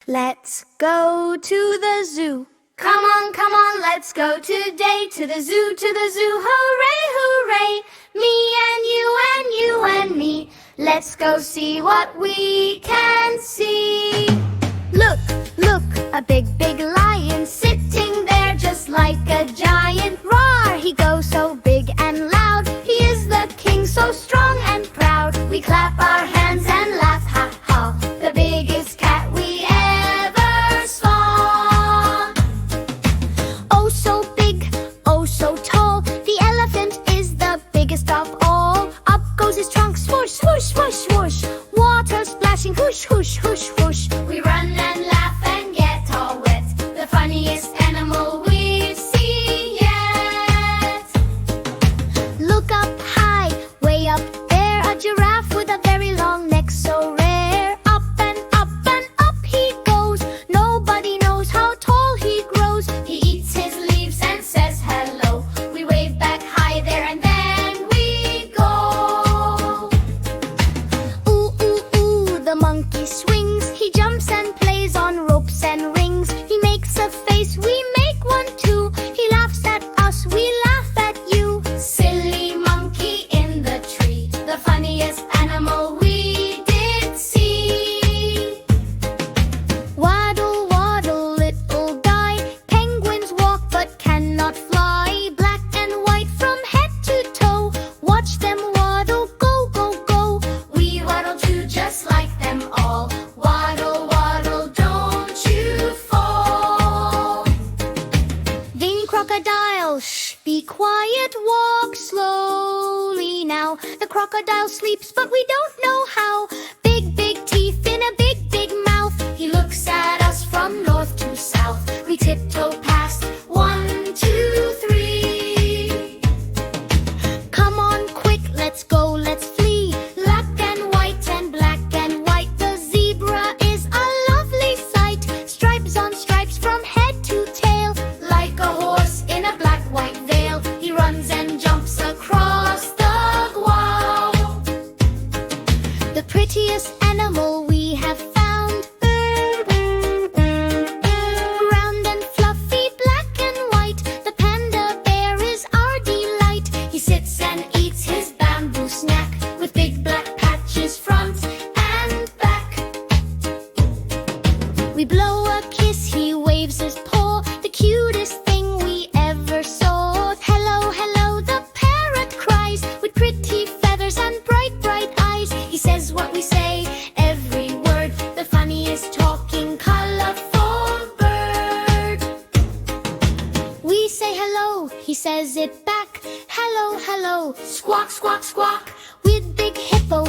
let's go to the zoo. Come on, let's go today to the zoo, to the zoo. Hooray, hooray, me and you and you and me. Let's go see what we can see. Look, look, a big, big lion sitting there just like a giant. Roar, he goes so big and loud. He is the king, so strong and proud. We clap our hands and laugh, ha ha. The biggest cat we ever saw. Oh, so big, oh, so tall. The elephant is the biggest of all. Up goes his trunk, swoosh, swoosh, swoosh, swoosh. Water splashing, whoosh, whoosh, whoosh, whoosh. We run and laugh and get all wet. The funniest animal we've seen yet. Look up high, way up there. A giraffe with a very long neck, so rare. Up and up and up he goes. Nobody knows how tall he grows. He eats his leaves and says hello. We wave back hi there and then we go. Ooh, ooh, ooh, the monkey swings. He jumps and plays on ropes and rings. He makes a face, we make one too. He laughs at us, we laugh at you. Silly monkey in the tree, the funniest animal we did see. Waddle, waddle, little guy. Penguins walk but cannot fly. Black and white from head to toe. Watch them waddle, go, go, go. We waddle too, just like them all. Waddle, waddle, don't you fall. Then crocodile, shh, be quiet, walk slowly now. The crocodile sleeps, but we don't know how. Big, big teeth in a big, big mouth. He looks at us from north to south. We tiptoe past, 1, 2, 3. Come on, quick, let's go, let's flee. Black and white, the zebra is a lovely sight. Stripes on stripes from head to tail. Like a horse in a black white veil. He runs and jumps across the wow. The prettiest animal we have found. Round and fluffy, black and white. The panda bear is our delight. He sits and eats his bamboo snack with big black patches front and back. We blow a kiss, he waves his paw. The cutest thing we ever saw. Hello, hello, the parrot cries with pretty feathers and bright, bright eyes. He says what we say, every word. The funniest talking, colorful bird. We say hello, he says it back. Hello, hello, squawk, squawk, squawk. With big Hippo,